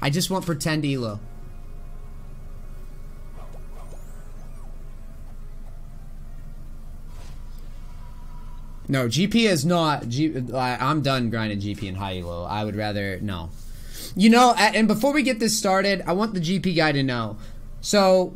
I just want pretend elo. No, GP is not. I'm done grinding GP and high elo. I would rather no. You know, and before we get this started, I want the GP guy to know. So,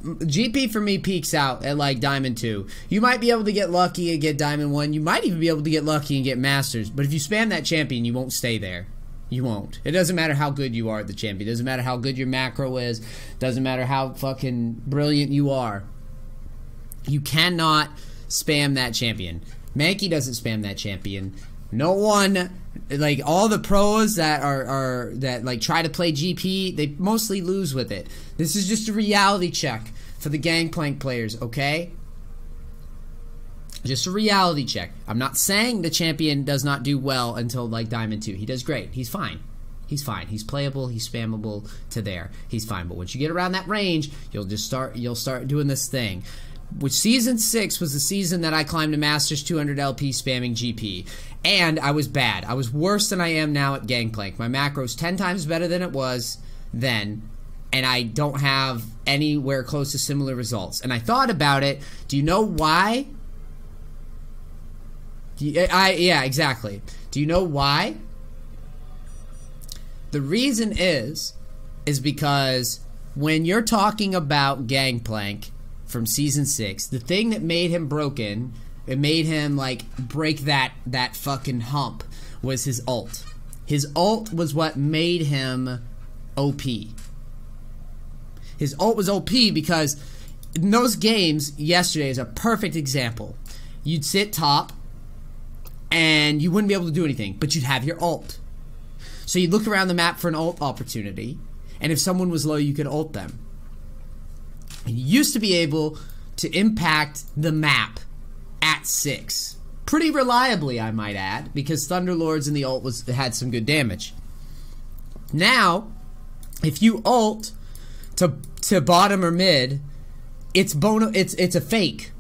GP for me peaks out at like Diamond 2. You might be able to get lucky and get Diamond 1. You might even be able to get lucky and get Masters. But if you spam that champion, you won't stay there. You won't. It doesn't matter how good you are at the champion. It doesn't matter how good your macro is. It doesn't matter how fucking brilliant you are. You cannot spam that champion. Mankey doesn't spam that champion. No one, like all the pros that are that like try to play GP, they mostly lose with it. This is just a reality check for the Gangplank players, okay? Just a reality check. I'm not saying the champion does not do well until like Diamond 2. He does great. He's fine. He's fine. He's playable. He's spammable to there. He's fine. But once you get around that range, you'll start doing this thing. Which season 6 was the season that I climbed to Masters 200 LP spamming GP. And I was bad. I was worse than I am now at Gangplank. My macro's 10 times better than it was then. And I don't have anywhere close to similar results. And I thought about it. Do you know why? Yeah, exactly. Do you know why? The reason is because when you're talking about Gangplank from season 6, the thing that made him broken, it made him like break that fucking hump, was his ult. His ult was what made him OP. His ult was OP because in those games, yesterday is a perfect example. You'd sit top and you wouldn't be able to do anything, but you'd have your ult. So you'd look around the map for an ult opportunity, and if someone was low, you could ult them. And you used to be able to impact the map at 6. Pretty reliably, I might add, because Thunderlords and the ult had some good damage. Now, if you ult to bottom or mid, it's a fake.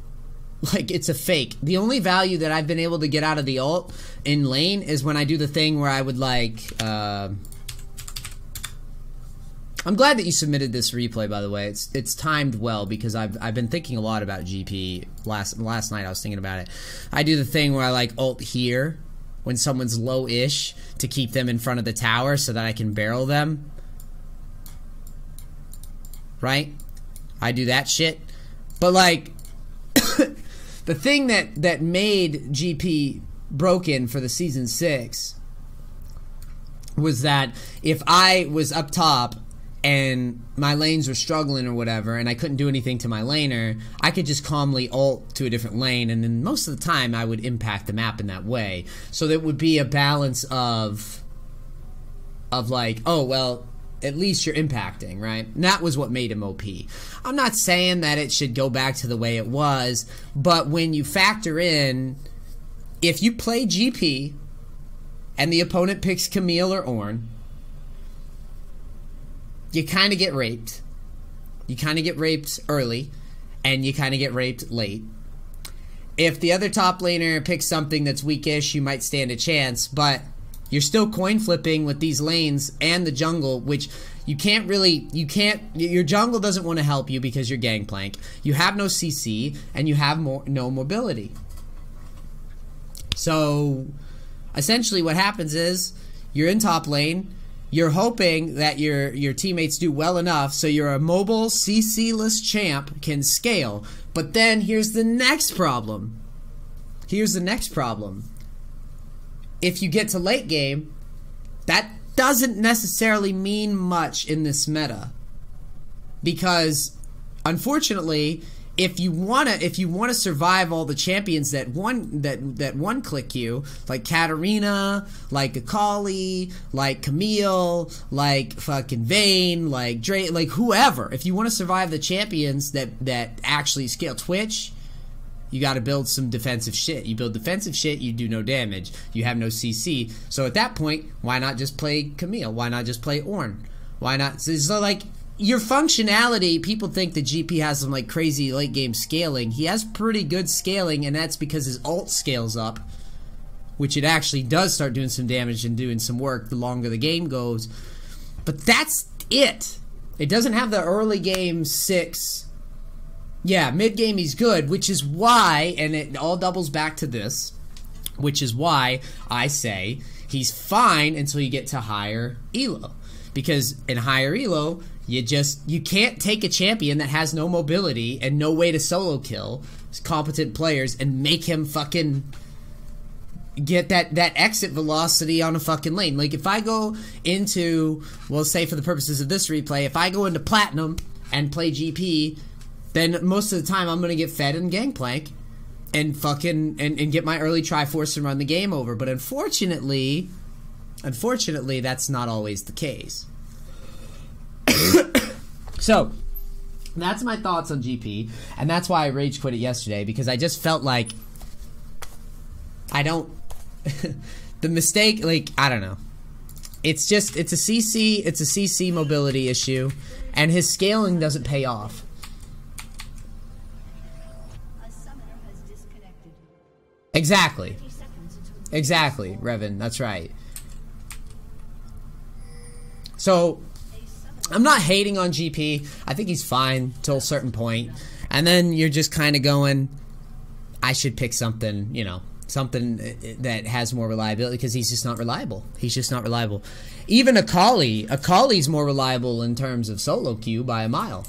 Like, it's a fake. The only value that I've been able to get out of the ult in lane is when I do the thing where I would like I'm glad that you submitted this replay, by the way. It's timed well because I've been thinking a lot about GP. Last night I was thinking about it. I do the thing where I like ult here when someone's low-ish to keep them in front of the tower so that I can barrel them. Right? I do that shit. But like the thing that made GP broken for the season 6 was that if I was up top and my lanes were struggling or whatever and I couldn't do anything to my laner, I could just calmly ult to a different lane, and then most of the time I would impact the map in that way. So there would be a balance of like, oh well, at least you're impacting, right? And that was what made him OP. I'm not saying that it should go back to the way it was, but when you factor in, if you play GP and the opponent picks Camille or Ornn, you kind of get raped. You kind of get raped early, and you kind of get raped late. If the other top laner picks something that's weakish, you might stand a chance, but you're still coin flipping with these lanes and the jungle, which your jungle doesn't want to help you because you're Gangplank. You have no CC, and you have no mobility. So, essentially what happens is, you're in top lane, you're hoping that your teammates do well enough so you're a mobile, CC-less champ can scale. But then here's the next problem. Here's the next problem. If you get to late game, that doesn't necessarily mean much in this meta. Because, unfortunately, if you wanna survive all the champions that one click you, like Katarina, like Akali, like Camille, like fucking Vayne, like Drake, like whoever, if you want to survive the champions that actually scale Twitch, you got to build some defensive shit. You build defensive shit, you do no damage. You have no CC. So at that point, why not just play Camille? Why not just play Ornn? Why not? So like, your functionality, people think that GP has some like crazy late game scaling. He has pretty good scaling, and that's because his ult scales up, which it actually does start doing some damage and doing some work the longer the game goes. But that's it. It doesn't have the early game 6. Yeah, mid game he's good, which is why, and it all doubles back to this, which is why I say he's fine until you get to higher elo. Because in higher elo, you can't take a champion that has no mobility and no way to solo kill competent players and make him fucking get that exit velocity on a fucking lane. Like, if I go into, well, say for the purposes of this replay, if I go into Platinum and play GP, then most of the time I'm going to get fed in Gangplank and fucking, and get my early Triforce and run the game over. But unfortunately, that's not always the case. So, that's my thoughts on GP, and that's why I rage quit it yesterday, because I just felt like I don't the mistake, like, I don't know. It's a CC mobility issue, and his scaling doesn't pay off. Exactly. Exactly, Revan, that's right. So, I'm not hating on GP. I think he's fine till a certain point. And then you're just kind of going, I should pick something, you know, something that has more reliability, because he's just not reliable. He's just not reliable. Even Akali's more reliable in terms of solo queue by a mile.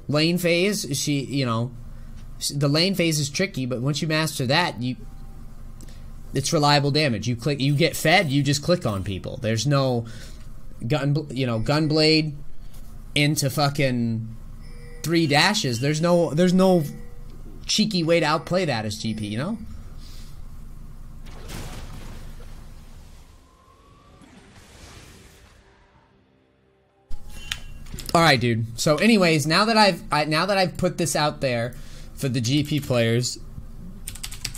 Lane phase, the lane phase is tricky, but once you master that, it's reliable damage. You get fed, you just click on people. There's no gunblade into fucking 3 dashes. There's no cheeky way to outplay that as GP, you know? All right, dude. So, anyways, now that I've put this out there for the GP players,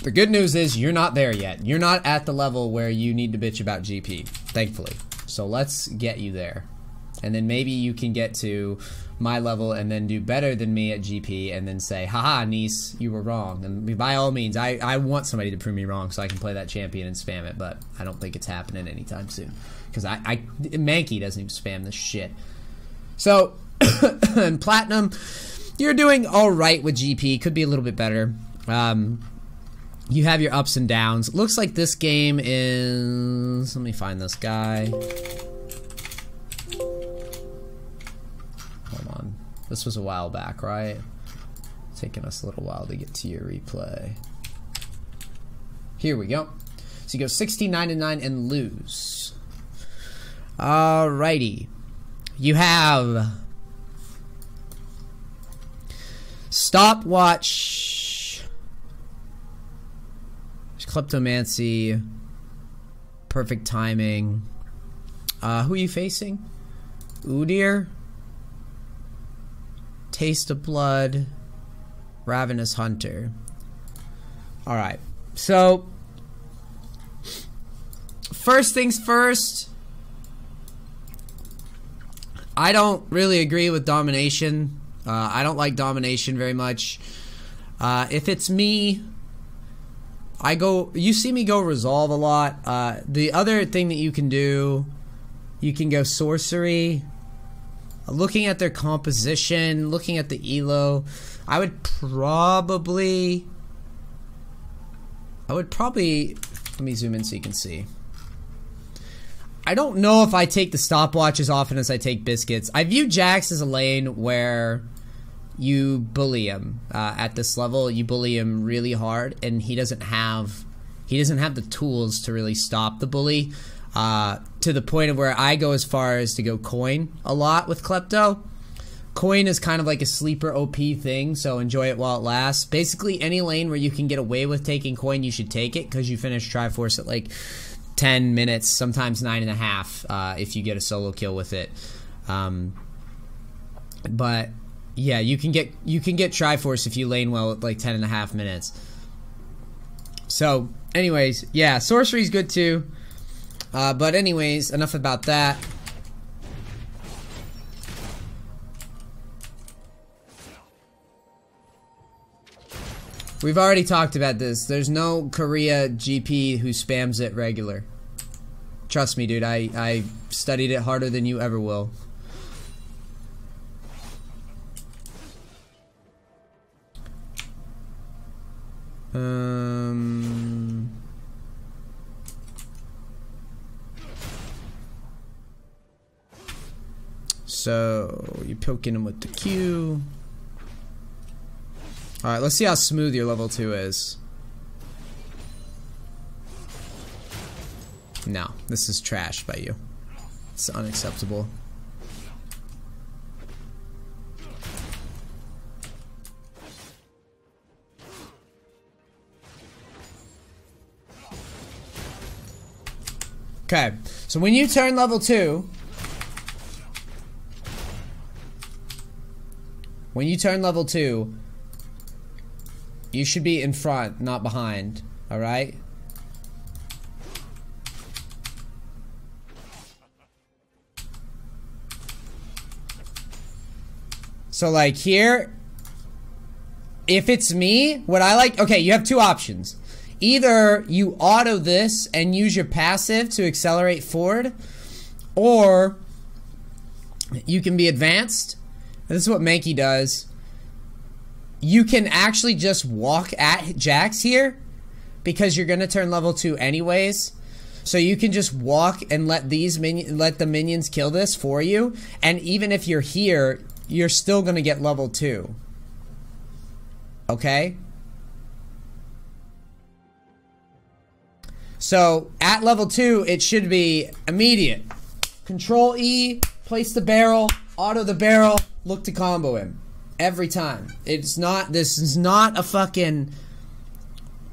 the good news is you're not there yet. You're not at the level where you need to bitch about GP, thankfully. So let's get you there. And then maybe you can get to my level and then do better than me at GP and then say, haha, NEACE, you were wrong. And by all means, I want somebody to prove me wrong so I can play that champion and spam it, but I don't think it's happening anytime soon. Because Mankey doesn't even spam this shit. So, in Platinum, you're doing alright with GP. Could be a little bit better. You have your ups and downs. Looks like this game is... Let me find this guy. Hold on. This was a while back, right? Taking us a little while to get to your replay. Here we go. So you go 16-9-9 and lose. Alrighty. You have... Stopwatch... Kleptomancy, perfect timing. Who are you facing? Udyr, Taste of Blood, Ravenous Hunter. Alright, so first things first, I don't really agree with domination. I don't like domination very much. If it's me, you see me go resolve a lot. The other thing that you can do, you can go sorcery. Looking at their composition, looking at the elo, I would probably, let me zoom in so you can see. I don't know if I take the stopwatch as often as I take biscuits. I view Jax as a lane where you bully him at this level. You bully him really hard, and he doesn't have the tools to really stop the bully. To the point of where I go as far as to go coin a lot with Klepto. Coin is kind of like a sleeper OP thing, so enjoy it while it lasts. Basically, any lane where you can get away with taking coin, you should take it, because you finish Triforce at like 10 minutes, sometimes 9.5 if you get a solo kill with it. But yeah, you can get Triforce if you lane well at like 10.5 minutes. So, anyways, yeah, sorcery's good too. But anyways, enough about that. We've already talked about this. There's no Korea GP who spams it regular. Trust me, dude. I studied it harder than you ever will. So you're poking him with the Q. Alright, let's see how smooth your level 2 is. No, this is trash by you. It's unacceptable. Okay, so when you turn level 2, you should be in front, not behind, alright? So like here, if it's me, what I like, okay, you have two options. Either you auto this and use your passive to accelerate forward, or you can be advanced. This is what Mankey does. You can actually just walk at Jax here because you're gonna turn level 2 anyways. So you can just walk and let the minions kill this for you, and even if you're here, you're still gonna get level 2. Okay? So at level 2, it should be immediate. Control E, place the barrel, auto the barrel, look to combo him. Every time. It's not, this is not a fucking,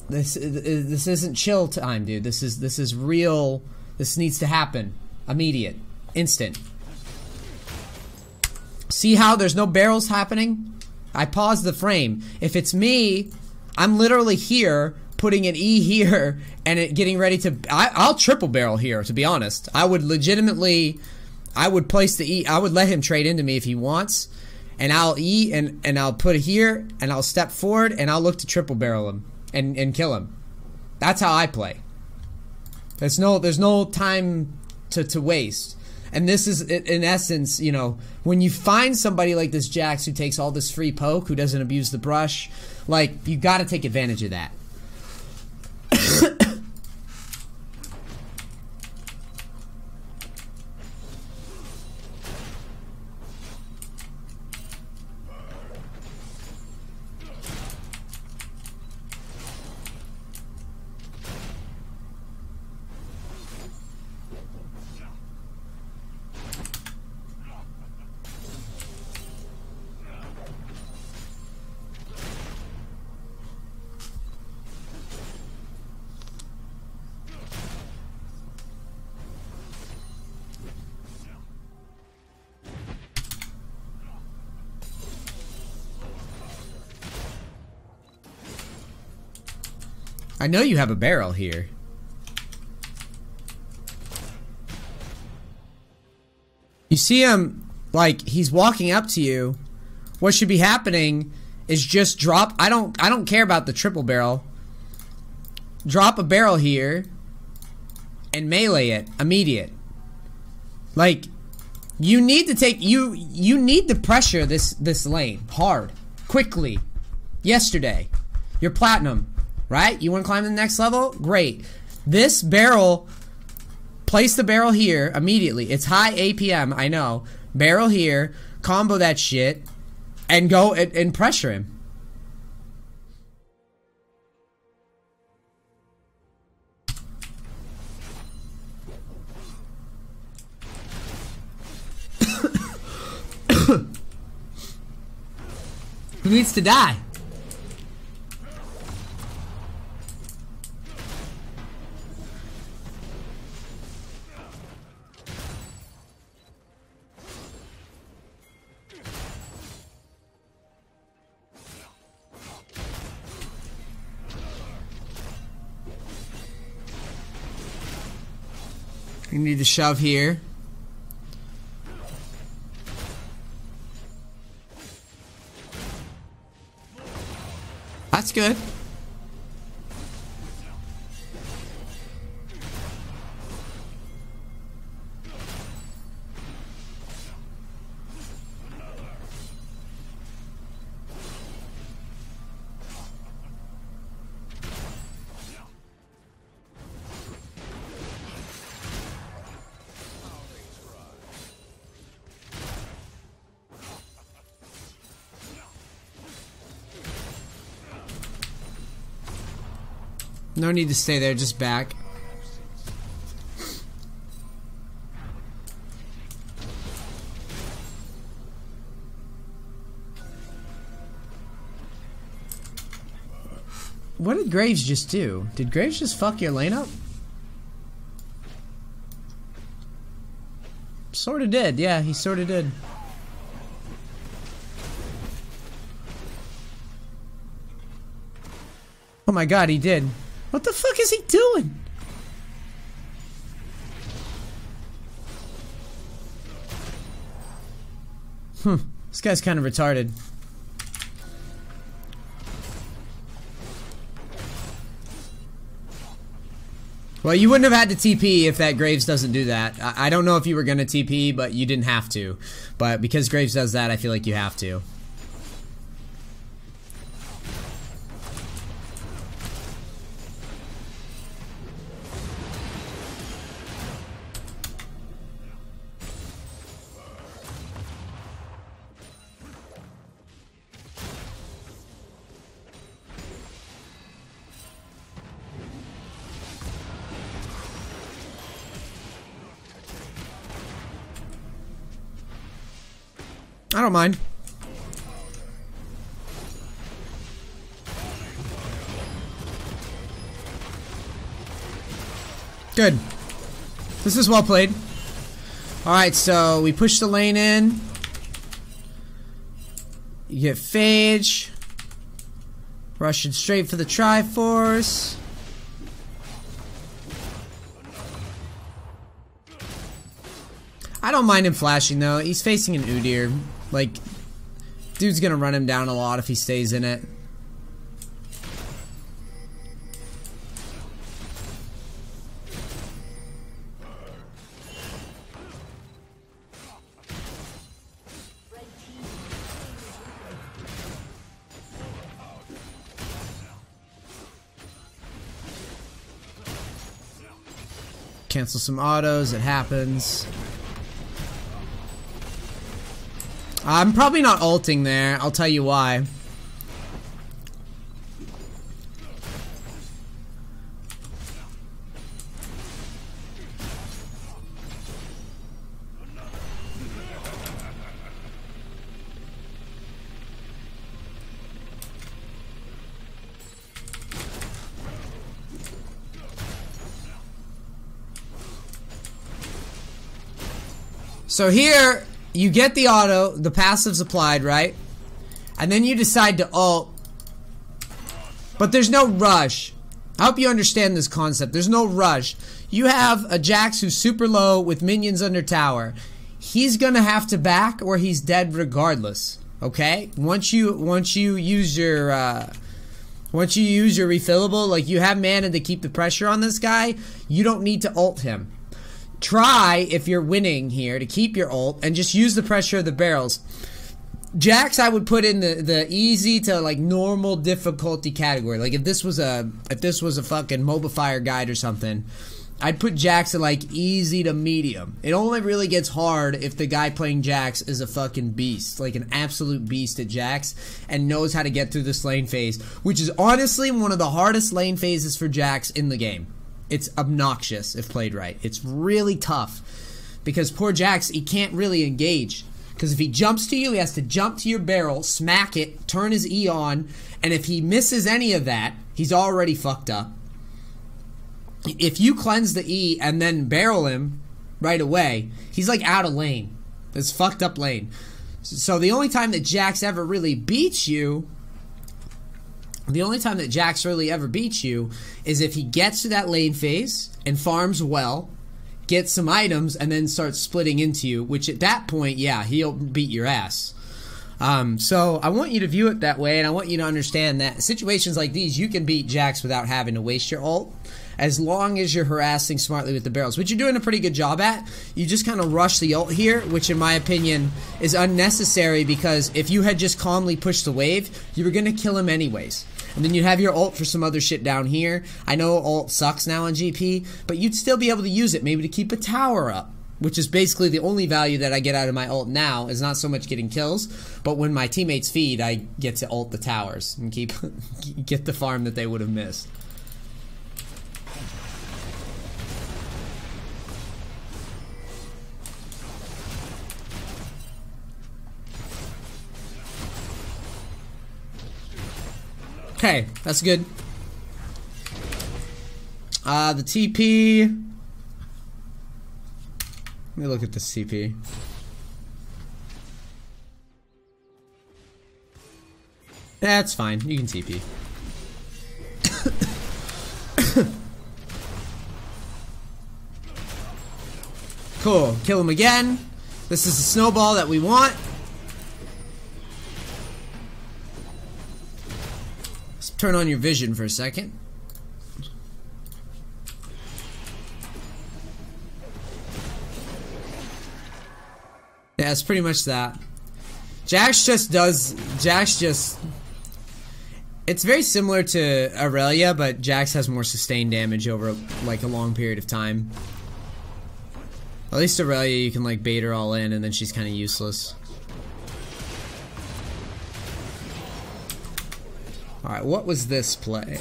this isn't chill time, dude. This is real. This needs to happen. Immediate. Instant. See how there's no barrels happening? I paused the frame. If it's me, I'm literally here, putting an E here, and it getting ready to... I'll triple barrel here, to be honest. I would legitimately... I would place the E... I would let him trade into me if he wants, and I'll E, and I'll put it here, and I'll step forward, and I'll look to triple barrel him, and kill him. That's how I play. There's no time to waste. And this is, in essence, you know, when you find somebody like this Jax who takes all this free poke, who doesn't abuse the brush, like, you gotta take advantage of that. I know you have a barrel here. You see him, like, he's walking up to you. What should be happening is just drop... I don't care about the triple barrel. Drop a barrel here and melee it. Immediate. Like, you need to take... You need to pressure this lane hard. Quickly. Yesterday. You're platinum. Right? You want to climb to the next level? Great. This barrel, place the barrel here immediately. It's high APM, I know. Barrel here, combo that shit, and go and pressure him. Who needs to die? You need to shove here. That's good. No need to stay there, just back. What did Graves just do? Did Graves just fuck your lane up? Sorta did, yeah, he sorta did. Oh my god, he did. What the fuck is he doing? This guy's kind of retarded. Well, you wouldn't have had to TP if that Graves doesn't do that. I don't know if you were gonna TP, but you didn't have to. But because Graves does that, I feel like you have to. I don't mind. Good. This is well played. Alright, so we push the lane in. You get Phage. Rushing straight for the Triforce. I don't mind him flashing though. He's facing an Udyr. Like, dude's gonna run him down a lot if he stays in it. Cancel some autos, it happens. I'm probably not ulting there, I'll tell you why. So here, you get the auto, the passive's applied, right? And then you decide to ult. But there's no rush. I hope you understand this concept. There's no rush. You have a Jax who's super low with minions under tower. He's gonna have to back or he's dead regardless. Okay? Once you use your refillable, like you have mana to keep the pressure on this guy, you don't need to ult him. Try, if you're winning here, to keep your ult and just use the pressure of the barrels. Jax, I would put in the easy to like normal difficulty category. Like if this was a fucking Mobifier guide or something, I'd put Jax at like easy to medium. It only really gets hard if the guy playing Jax is a fucking beast, like an absolute beast at Jax, and knows how to get through this lane phase, which is honestly one of the hardest lane phases for Jax in the game. It's obnoxious if played right. It's really tough because poor Jax, he can't really engage. Because if he jumps to you, he has to jump to your barrel, smack it, turn his E on, and if he misses any of that, he's already fucked up. If you cleanse the E and then barrel him right away, he's like out of lane. It's fucked up lane. So the only time that Jax ever really beats you, is if he gets to that lane phase and farms well, gets some items, and then starts splitting into you, which at that point, yeah, he'll beat your ass. So I want you to view it that way, and I want you to understand that situations like these, you can beat Jax without having to waste your ult, as long as you're harassing smartly with the barrels, which you're doing a pretty good job at. You just kind of rush the ult here, which in my opinion is unnecessary, because if you had just calmly pushed the wave, you were going to kill him anyways. And then you'd have your ult for some other shit down here. I know ult sucks now on GP, but you'd still be able to use it maybe to keep a tower up, which is basically the only value that I get out of my ult now, is not so much getting kills, but when my teammates feed, I get to ult the towers and get the farm that they would have missed. Okay, that's good. The TP. Let me look at this TP. That's fine. You can TP. Cool. Kill him again. This is the snowball that we want. Let's turn on your vision for a second. Yeah, it's pretty much that. Jax just... It's very similar to Aurelia, but Jax has more sustained damage over like a long period of time. At least Aurelia, you can like bait her all in and then she's kind of useless. Alright, what was this play?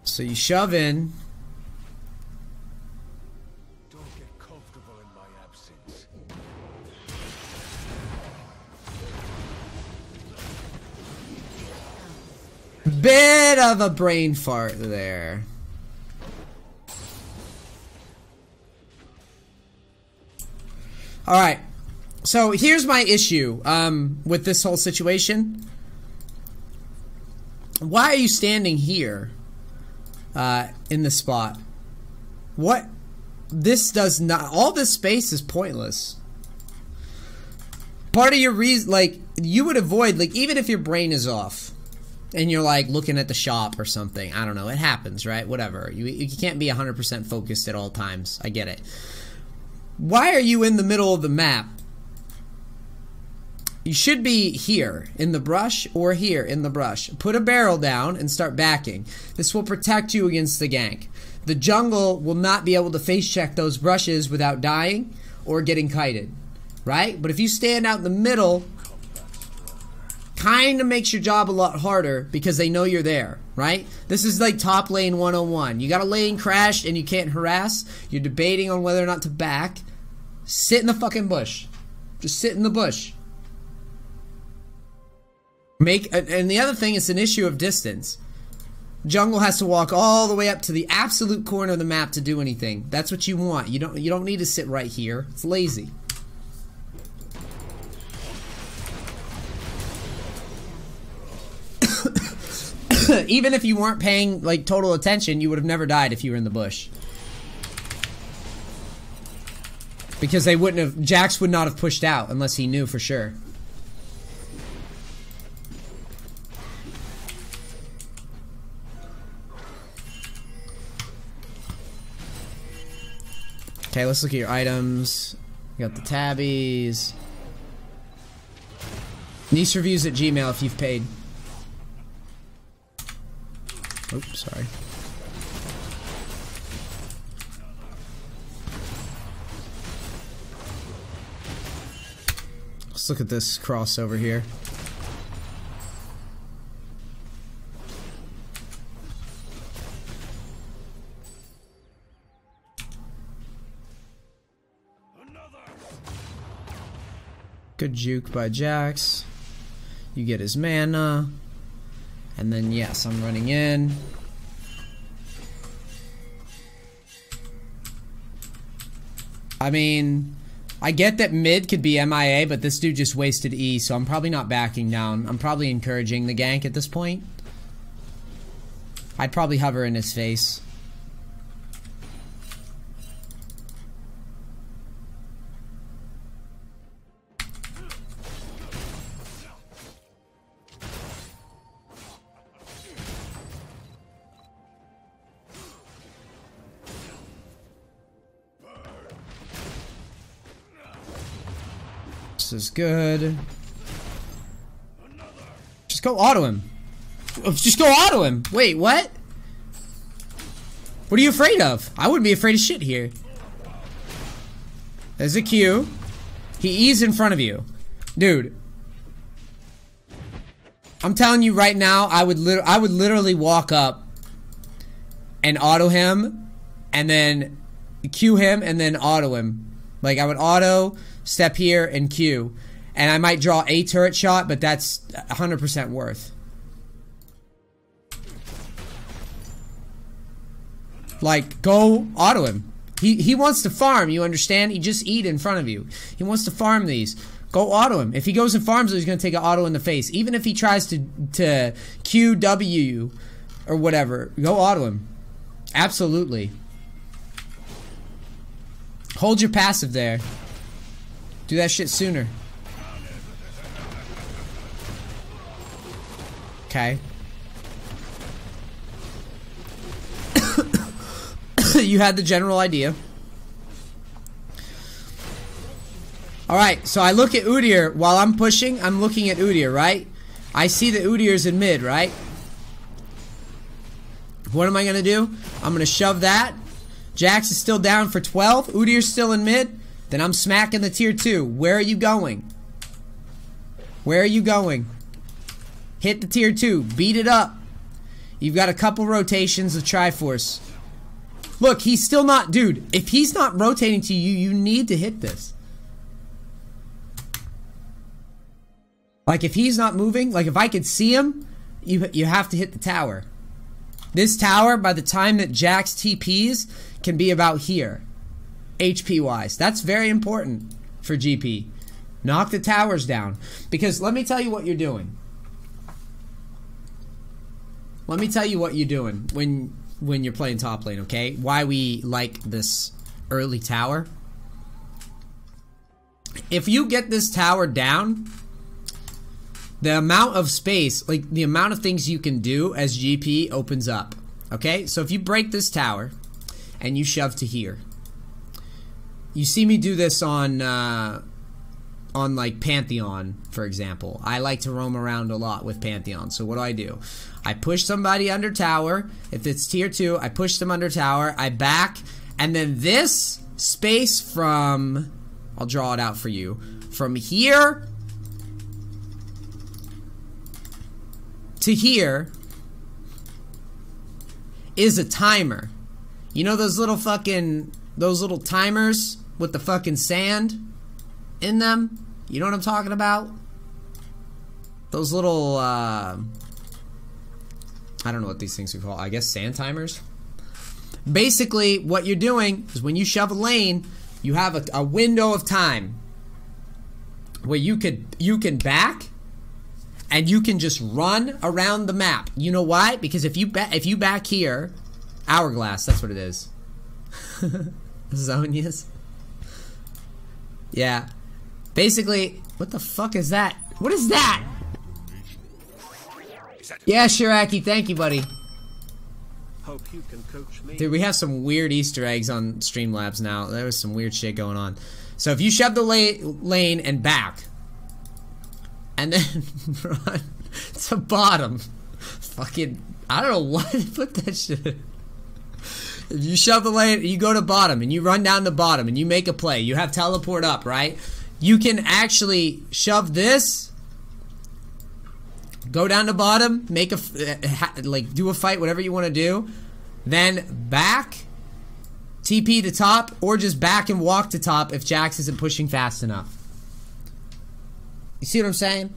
So you shove in. Don't get comfortable in my absence. Bit of a brain fart there. Alright, so here's my issue with this whole situation. Why are you standing here in the spot? What? This does not... All this space is pointless. Part of your reason... Like, you would avoid... Like, even if your brain is off and you're, like, looking at the shop or something. I don't know. It happens, right? Whatever. You can't be 100% focused at all times. I get it. Why are you in the middle of the map? You should be here in the brush or here in the brush. Put a barrel down and start backing. This will protect you against the gank. The jungle will not be able to face check those brushes without dying or getting kited, right? But if you stand out in the middle, kind of makes your job a lot harder because they know you're there, right? This is like top lane 101. You got a lane crashed and you can't harass. You're debating on whether or not to back. Sit in the fucking bush. Just sit in the bush. And the other thing is an issue of distance. Jungle has to walk all the way up to the absolute corner of the map to do anything. That's what you want. You don't need to sit right here. It's lazy. Even if you weren't paying like total attention, you would have never died if you were in the bush. Because they wouldn't have... Jax would not have pushed out unless he knew for sure. Okay, let's look at your items. You got the tabbies. NEACE reviews at Gmail if you've paid. Oops, sorry. Let's look at this crossover here. Good juke by Jax. You get his mana. And then, yes, I'm running in. I mean, I get that mid could be MIA, but this dude just wasted E, so I'm probably not backing down. I'm probably encouraging the gank at this point. I'd probably hover in his face. This is good. Just go auto him. Just go auto him. Wait, what? What are you afraid of? I wouldn't be afraid of shit here. There's a Q. He E's in front of you. Dude. I'm telling you right now, I would literally walk up and auto him and then Q him and then auto him. Like, I would auto, step here, and Q. And I might draw a turret shot, but that's 100% worth. Like, go auto him. He wants to farm, you understand? He just eat in front of you. He wants to farm these. Go auto him. If he goes and farms, he's going to take an auto in the face. Even if he tries to QW you or whatever, go auto him. Absolutely. Hold your passive there. Do that shit sooner. Okay. You had the general idea. Alright, so I look at Udyr. While I'm pushing, I'm looking at Udyr, right? I see that Udyr's in mid, right? What am I going to do? I'm going to shove that. Jax is still down for 12. Udyr's still in mid. Then I'm smacking the tier 2. Where are you going? Where are you going? Hit the tier 2. Beat it up. You've got a couple rotations of Triforce. Look, he's still not... Dude, if he's not rotating to you, you need to hit this. Like, if he's not moving, like, if I could see him, you have to hit the tower. This tower, by the time that Jax TPs, can be about here. HP-wise. That's very important for GP. Knock the towers down. Because let me tell you what you're doing. Let me tell you what you're doing when you're playing top lane, okay? Why we like this early tower. If you get this tower down, the amount of space, like the amount of things you can do as GP opens up, okay? So if you break this tower and you shove to here, you see me do this on like Pantheon, for example. I like to roam around a lot with Pantheon. So what do? I push somebody under tower. If it's tier 2, I push them under tower. I back, and then this space from, I'll draw it out for you, from here to here is a timer. You know those little timers with the fucking sand in them? You know what I'm talking about? Those little, I don't know what these things are called. I guess sand timers? Basically, what you're doing is when you shove a lane, you have a window of time where you can back and you can just run around the map. You know why? Because if you back here, hourglass, that's what it is. Zonias. Yeah. Basically, what the fuck is that? What is that? Yeah, Shiraki, thank you, buddy. Hope you can coach me. Dude, we have some weird Easter eggs on Streamlabs now. There was some weird shit going on. So if you shove the lane and back, and then run to bottom, fucking, I don't know why they put that shit. If you shove the lane, you go to bottom, and you run down the bottom, and you make a play. You have teleport up, right? You can actually shove this, go down to bottom, make like do a fight, whatever you want to do, then back, TP to top, or just back and walk to top if Jax isn't pushing fast enough. You see what I'm saying?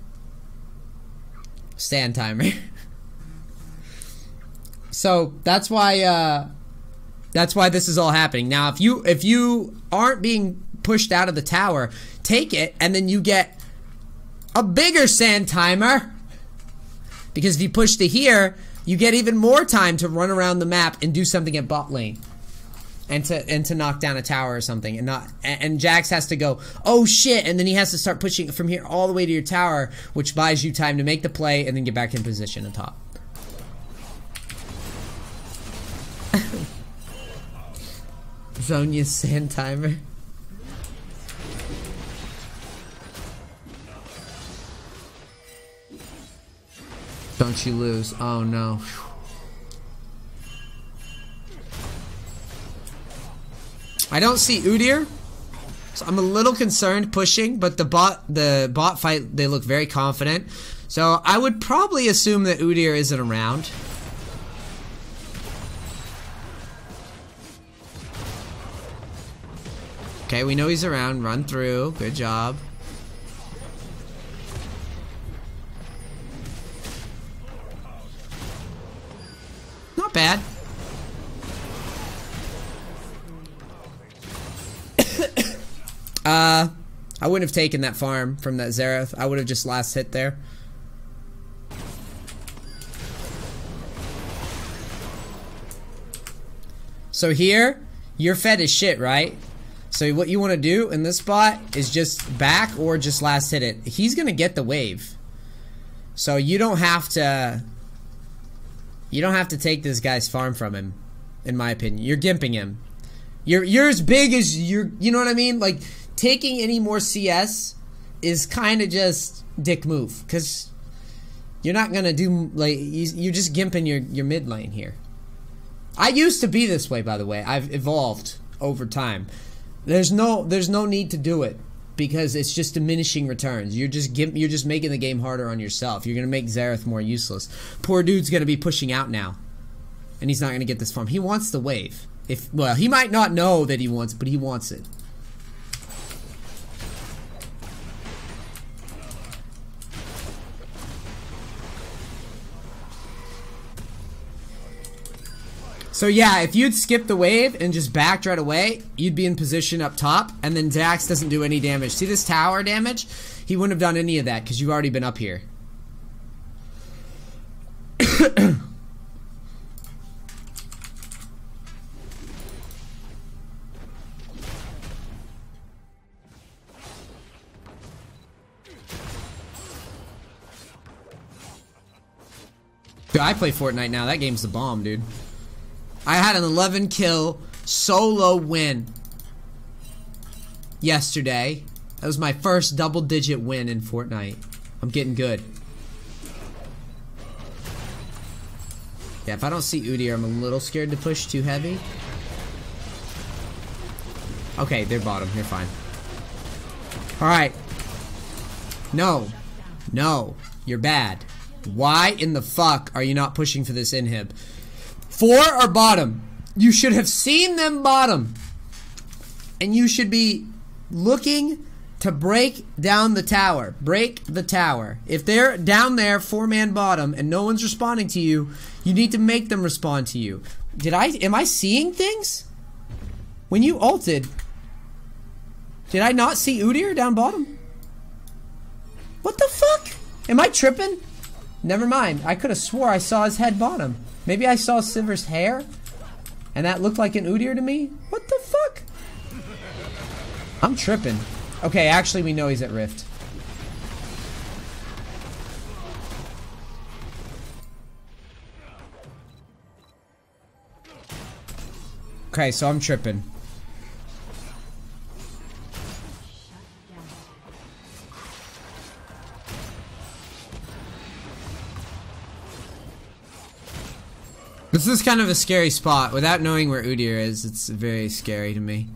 Stand timer. So that's why this is all happening. Now, if you aren't being pushed out of the tower, take it, and then you get a bigger sand timer. Because if you push to here, you get even more time to run around the map and do something at bot lane. And to knock down a tower or something. And Jax has to go, oh shit, and then he has to start pushing from here all the way to your tower, which buys you time to make the play and then get back in position on top. Zonia's sand timer. Don't you lose. Oh no. I don't see Udyr, so I'm a little concerned pushing, but the bot fight, they look very confident. So I would probably assume that Udyr isn't around. Okay, we know he's around. Run through. Good job. Not bad. I wouldn't have taken that farm from that Xerath. I would have just last hit there. So here, you're fed as shit, right? So what you want to do in this spot is just back or just last hit it. He's going to get the wave. So you don't have to take this guy's farm from him, in my opinion. You're gimping him. You're as big as you know what I mean? Like, taking any more CS is kind of just dick move, because you're not going to do, like, you're just gimping your mid lane here. I used to be this way, by the way. I've evolved over time. There's no need to do it, because it's just diminishing returns. You're just making the game harder on yourself. You're gonna make Xerath more useless. Poor dude's gonna be pushing out now, and he's not gonna get this farm. He wants the wave. Well, he might not know that he wants, but he wants it. So yeah, if you'd skip the wave and just backed right away, you'd be in position up top, and then Dax doesn't do any damage. See this tower damage? He wouldn't have done any of that because you've already been up here. Dude, I play Fortnite now. That game's the bomb, dude. I had an 11 kill solo win yesterday. That was my first double digit win in Fortnite. I'm getting good. Yeah, if I don't see Udyr, I'm a little scared to push too heavy. Okay, they're bottom. You're fine. Alright. No. No. You're bad. Why in the fuck are you not pushing for this inhib? 4 or bottom? You should have seen them bottom. And you should be looking to break down the tower. Break the tower. If they're down there, 4-man bottom, and no one's responding to you, you need to make them respond to you. Am I seeing things? When you ulted, did I not see Udyr down bottom? What the fuck? Am I tripping? Never mind. I could have swore I saw his head bottom. Maybe I saw Siver's hair, and that looked like an Udyr to me? What the fuck? I'm tripping. Okay, actually we know he's at Rift. Okay, so I'm tripping. This is kind of a scary spot. Without knowing where Udyr is, it's very scary to me.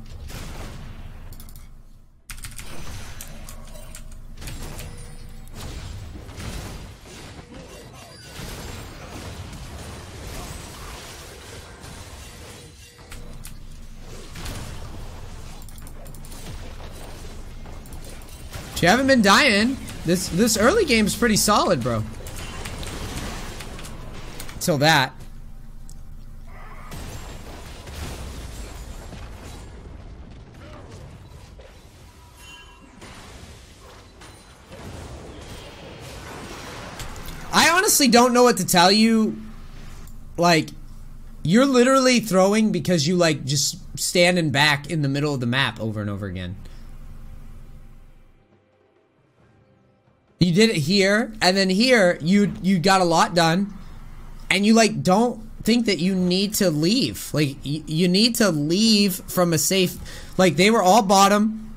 You haven't been dying. This early game is pretty solid, bro. Till that. I honestly don't know what to tell you. Like, you're literally throwing because you, like, just standing back in the middle of the map over and over again. You did it here, and then here, you got a lot done, and you, like, don't think that you need to leave. Like, you need to leave from a safe... Like, they were all bottom.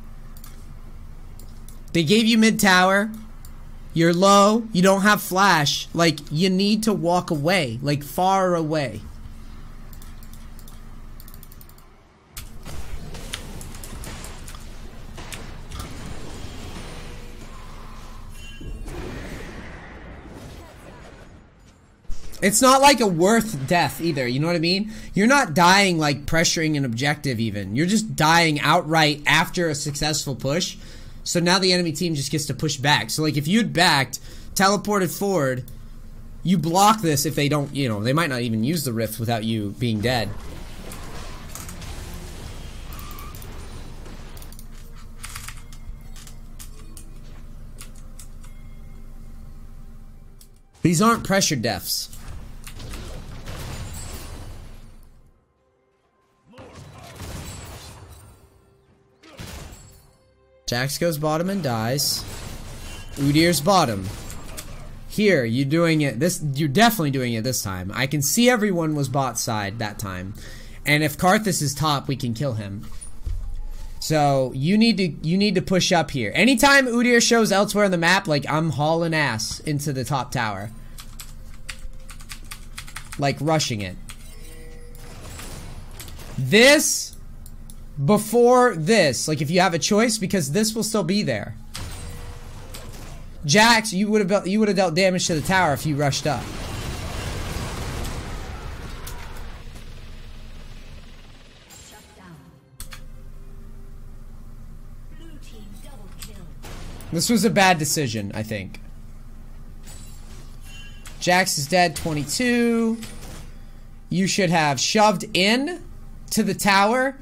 They gave you mid tower. You're low. You don't have flash. Like, you need to walk away. Like, far away. It's not like a worth death either, you know what I mean? You're not dying like pressuring an objective even. You're just dying outright after a successful push. So now the enemy team just gets to push back. So like if you'd backed, teleported forward, you block this if they don't, you know, they might not even use the rift without you being dead. These aren't pressure deaths. Jax goes bottom and dies. Udyr's bottom. Here, you're doing it. You're definitely doing it this time. I can see everyone was bot side that time, and if Karthus is top, we can kill him. So you need to push up here. Anytime Udyr shows elsewhere on the map, like I'm hauling ass into the top tower, like rushing it. This before this, like if you have a choice, because this will still be there. Jax, you would have dealt damage to the tower if you rushed up. This was a bad decision, I think. Jax is dead, 22. You should have shoved in to the tower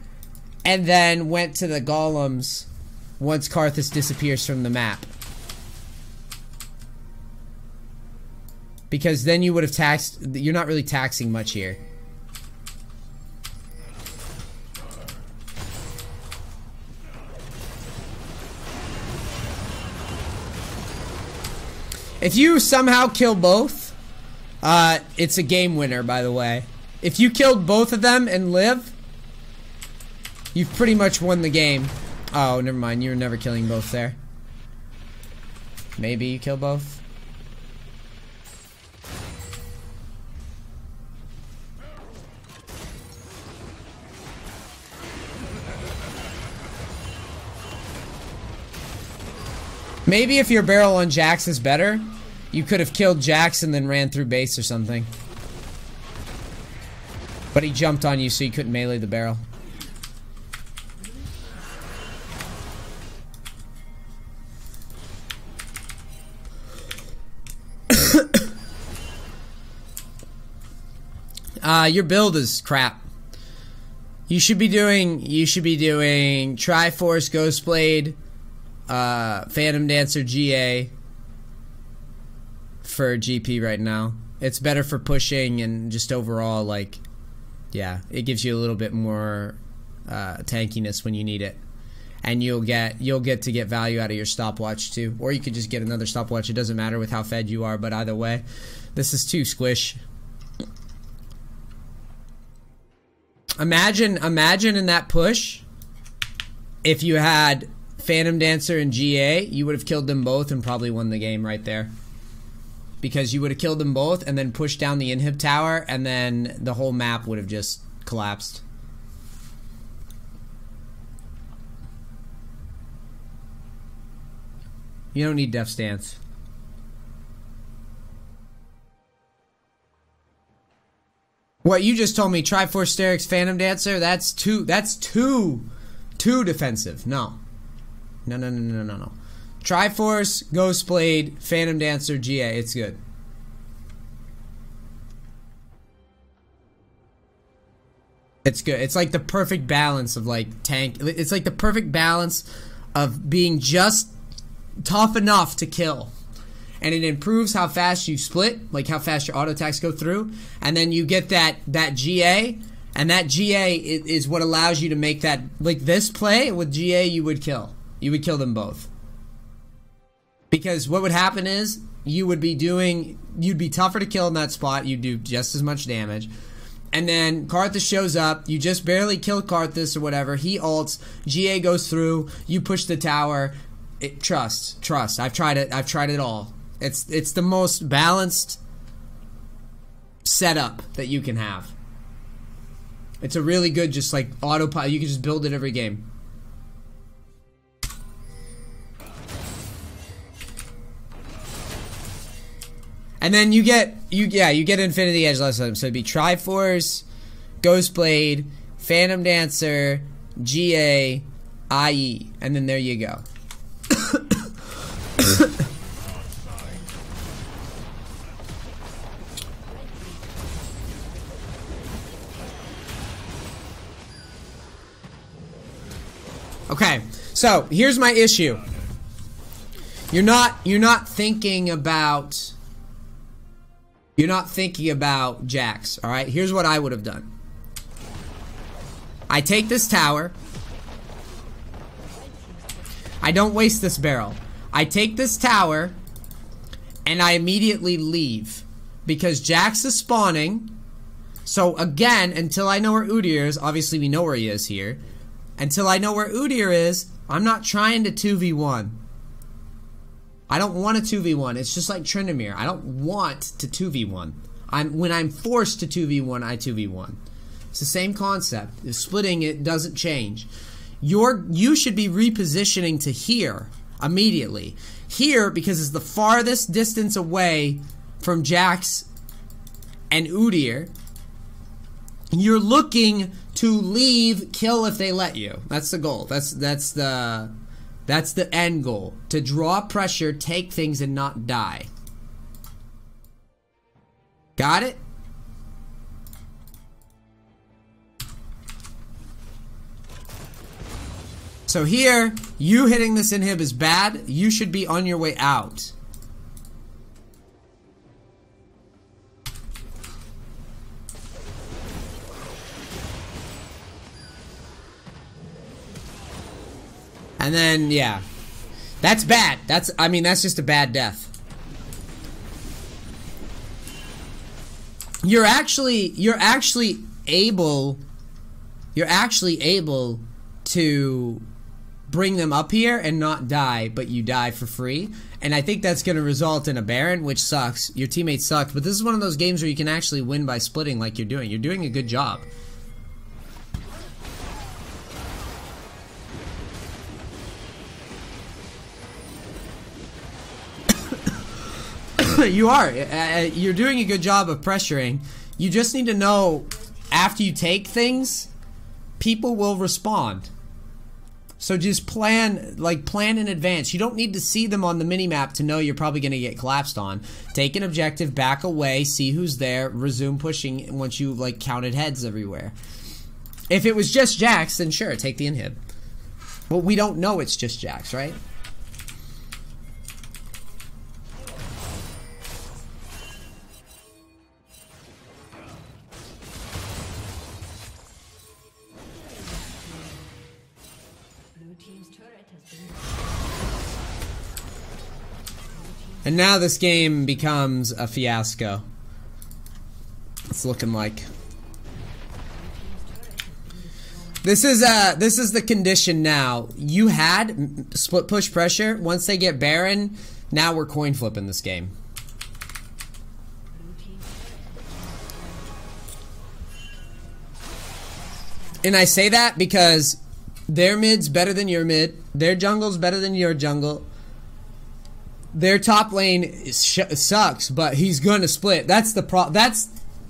and then went to the golems once Karthus disappears from the map. Because then you would have taxed... You're not really taxing much here. If you somehow kill both, it's a game winner, by the way. If you killed both of them and live, you've pretty much won the game. Oh, never mind. You were never killing both there. Maybe you kill both. Maybe if your barrel on Jax is better, you could have killed Jax and then ran through base or something. But he jumped on you so you couldn't melee the barrel. Your build is crap. You should be doing Triforce, Ghostblade, Phantom Dancer, GA for GP right now. It's better for pushing and just overall, like, yeah, it gives you a little bit more tankiness when you need it, and you'll get to get value out of your stopwatch too, or you could just get another stopwatch. It doesn't matter with how fed you are, but either way, this is too squish. Imagine in that push, if you had Phantom Dancer and GA, you would have killed them both and probably won the game right there. Because you would have killed them both and then pushed down the inhib tower, and then the whole map would have just collapsed. You don't need Death Stance. What you just told me, Triforce, Sterix, Phantom Dancer, that's too defensive. No. No. Triforce, Ghostblade, Phantom Dancer, GA. It's good. It's good. It's like the perfect balance of like tank. It's like the perfect balance of being just tough enough to kill. And it improves how fast you split, like how fast your auto attacks go through. And then you get that GA, and that GA is what allows you to make that, like this play with GA you would kill. You would kill them both. Because what would happen is, you'd be tougher to kill in that spot, you'd do just as much damage. And then Karthus shows up, you just barely kill Karthus or whatever, he ults, GA goes through, you push the tower. Trust. I've tried it all. It's the most balanced setup that you can have. It's a really good, just like autopilot. You can just build it every game. And then you get Infinity Edge last time. So it'd be Triforce, Ghostblade, Phantom Dancer, GA, IE, and then there you go. Okay, so here's my issue. You're not thinking about You're not thinking about Jax, alright? Here's what I would have done. I take this tower. I don't waste this barrel. I take this tower, and I immediately leave. Because Jax is spawning. So again, until I know where Udyr is, obviously we know where he is here. Until I know where Udyr is, I'm not trying to 2v1. I don't want a 2v1. It's just like Tryndamere. I don't want to 2v1. When I'm forced to 2v1, I 2v1. It's the same concept. If splitting it doesn't change. You should be repositioning to here immediately. Here, because it's the farthest distance away from Jax and Udyr. You're looking to leave, kill if they let you. That's the goal. That's the end goal. To draw pressure, take things, and not die. Got it? So here, you hitting this inhib is bad. You should be on your way out. And then, yeah. That's bad. I mean, that's just a bad death. You're actually able to bring them up here and not die, but you die for free. And I think that's going to result in a Baron, which sucks. Your teammates suck, but this is one of those games where you can actually win by splitting like you're doing. You're doing a good job. You are. You're doing a good job of pressuring. You just need to know, after you take things, people will respond. So just plan in advance. You don't need to see them on the minimap to know you're probably going to get collapsed on. Take an objective, back away, see who's there, resume pushing once you counted heads everywhere. If it was just Jax, then sure, take the inhib. But we don't know it's just Jax, right? And now this game becomes a fiasco. It's looking like. This is the condition now. You had split push pressure. Once they get Baron, now we're coin flipping this game. And I say that because their mid's better than your mid. Their jungle's better than your jungle. Their top lane sucks, but he's gonna split. That's the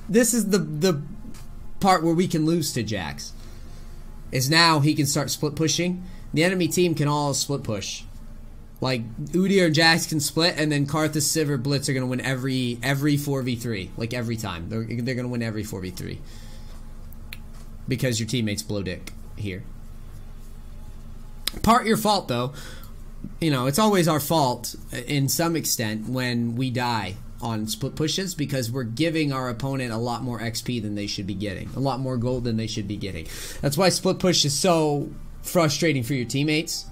this is the part where we can lose to Jax. Is now he can start split pushing. The enemy team can all split push. Like Udyr and Jax can split, and then Karthus, Sivir, Blitz are gonna win every 4v3. Like every time, they're gonna win every 4v3 because your teammates blow dick here. Part your fault though. You know, it's always our fault in some extent when we die on split pushes because we're giving our opponent a lot more XP than they should be getting. A lot more gold than they should be getting. That's why split push is so frustrating for your teammates.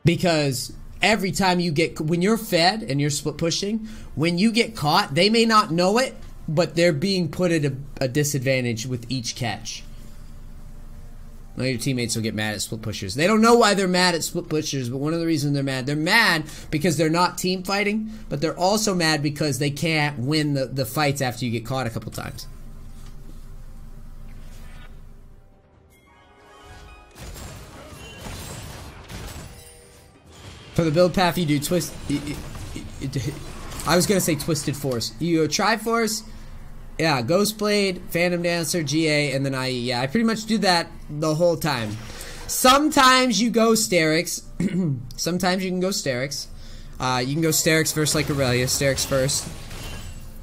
Because every time you get... When you're fed and you're split pushing, when you get caught, they may not know it, but they're being put at a disadvantage with each catch. Now your teammates will get mad at split pushers. They don't know why they're mad at split pushers, but one of the reasons they're mad because they're not team fighting, but they're also mad because they can't win the fights after you get caught a couple times. For the build path, you do twist... I was going to say Twisted Force. You go Triforce... Yeah, Ghostblade, Phantom Dancer, GA, and then IE. Yeah, I pretty much do that the whole time. Sometimes you go Sterix. Sometimes you can go Sterix. You can go Sterix first like Aurelia, Sterix first.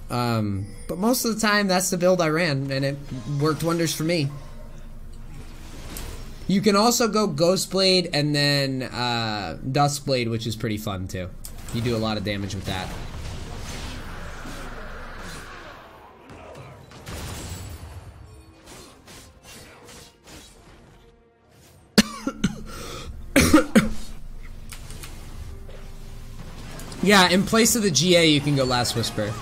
But most of the time, that's the build I ran, and it worked wonders for me. You can also go Ghostblade and then Duskblade, which is pretty fun too. You do a lot of damage with that. Yeah, in place of the GA, you can go Last Whisper.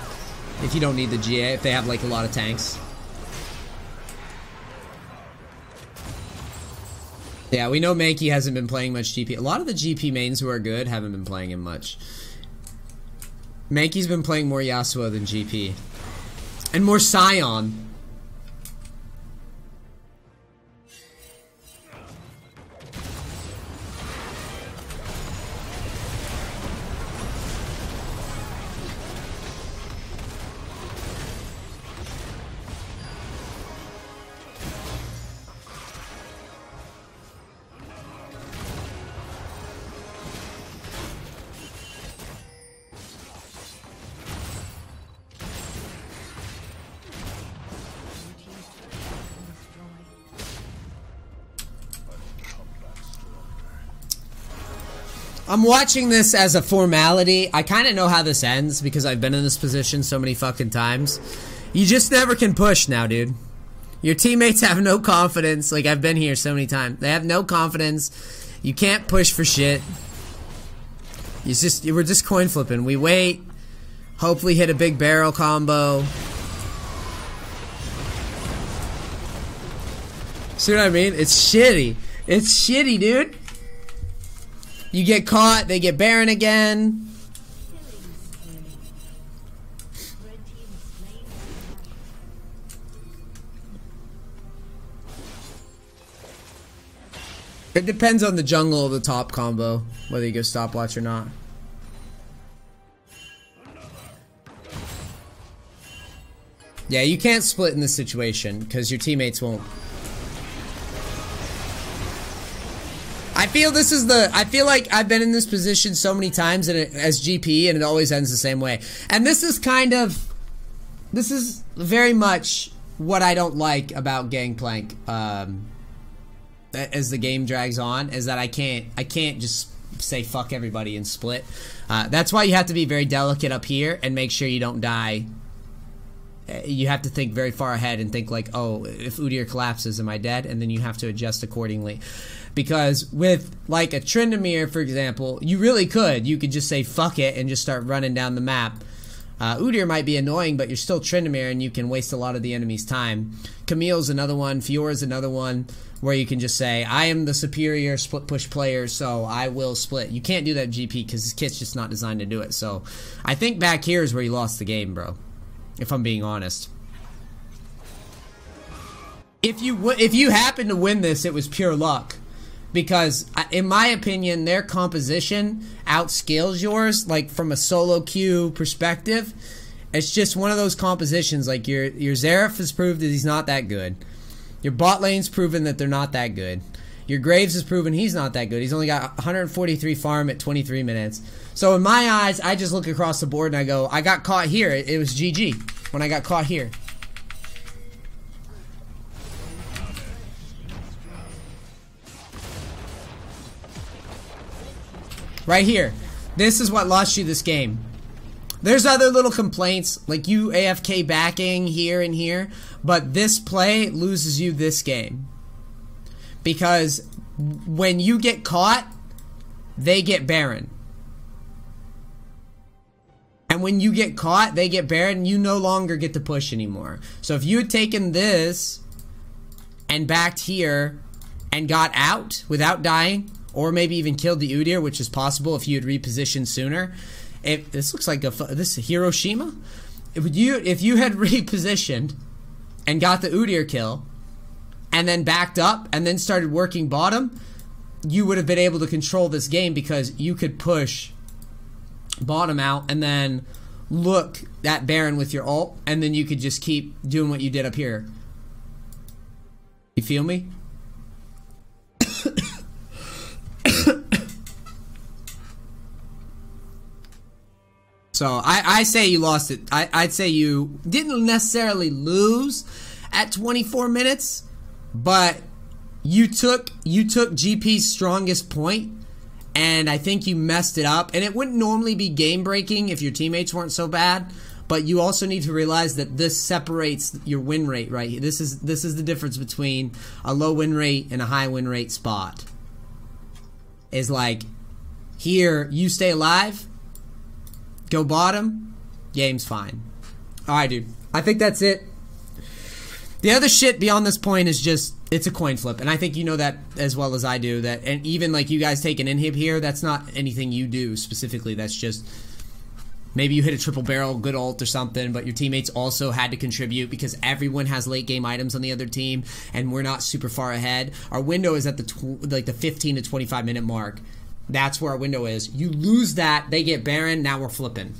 If you don't need the GA, if they have like a lot of tanks. Yeah, we know Mankey hasn't been playing much GP. A lot of the GP mains who are good haven't been playing him much. Mankey's been playing more Yasuo than GP. And more Scion. I'm watching this as a formality. I kind of know how this ends because I've been in this position so many fucking times. You just never can push now, dude. Your teammates have no confidence. Like, I've been here so many times. They have no confidence. You can't push for shit. We're just coin flipping. We wait. Hopefully hit a big barrel combo. See what I mean? It's shitty. It's shitty, dude. You get caught, they get Baron again. It depends on the jungle of the top combo, whether you go stopwatch or not. Yeah, you can't split in this situation because your teammates won't. I feel like I've been in this position so many times as GP, and it always ends the same way. And this is very much what I don't like about Gangplank as the game drags on, is that I can't just say fuck everybody and split. That's why you have to be very delicate up here and make sure you don't die. You have to think very far ahead and think like, oh, if Udyr collapses, am I dead? And then you have to adjust accordingly. Because with like a Tryndamere, for example, you could just say fuck it and just start running down the map. Udyr might be annoying, but you're still Tryndamere and you can waste a lot of the enemy's time. Camille's another one. Fiora's another one where you can just say, I am the superior split push player, so I will split. You can't do that GP because his kit's just not designed to do it. So I think back here is where you lost the game, bro. If I'm being honest. If you happen to win this, it was pure luck. Because, in my opinion, their composition outscales yours, like, from a solo queue perspective. It's just one of those compositions, like, your Xerath has proved that he's not that good. Your bot lane's proven that they're not that good. Your Graves has proven he's not that good. He's only got 143 farm at 23 minutes. So, in my eyes, I just look across the board and I go, I got caught here. It was GG when I got caught here. Right here. This is what lost you this game. There's other little complaints, like you AFK backing here and here, but this play loses you this game. Because when you get caught, they get Baron. And when you get caught, they get Baron, you no longer get to push anymore. So if you had taken this and backed here and got out without dying, or maybe even killed the Udyr, which is possible if you had repositioned sooner. This looks like this is Hiroshima. If you had repositioned and got the Udyr kill, and then backed up and then started working bottom, you would have been able to control this game because you could push bottom out and then look at Baron with your ult, and then you could just keep doing what you did up here. You feel me? So I say you lost it. I'd say you didn't necessarily lose at 24 minutes, but you took GP's strongest point, and I think you messed it up. And it wouldn't normally be game breaking if your teammates weren't so bad, but you also need to realize that this separates your win rate, right? This is the difference between a low win rate and a high win rate spot. Is like here you stay alive, Go bottom, game's fine. Alright, dude. I think that's it. The other shit beyond this point is just, it's a coin flip. And I think you know that as well as I do. That, and even like you guys take an inhib here, that's not anything you do specifically. That's just, maybe you hit a triple barrel, good ult or something, but your teammates also had to contribute because everyone has late game items on the other team, and we're not super far ahead. Our window is at the 15 to 25 minute mark. That's where our window is. You lose that, they get Baron, now we're flipping.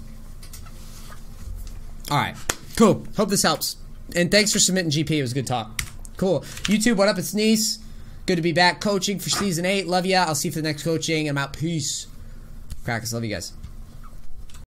Alright, cool. Hope this helps. And thanks for submitting GP, it was a good talk. Cool. YouTube, what up? It's NEACE. Good to be back coaching for Season 8. Love ya. I'll see you for the next coaching. I'm out. Peace. Crackers, love you guys.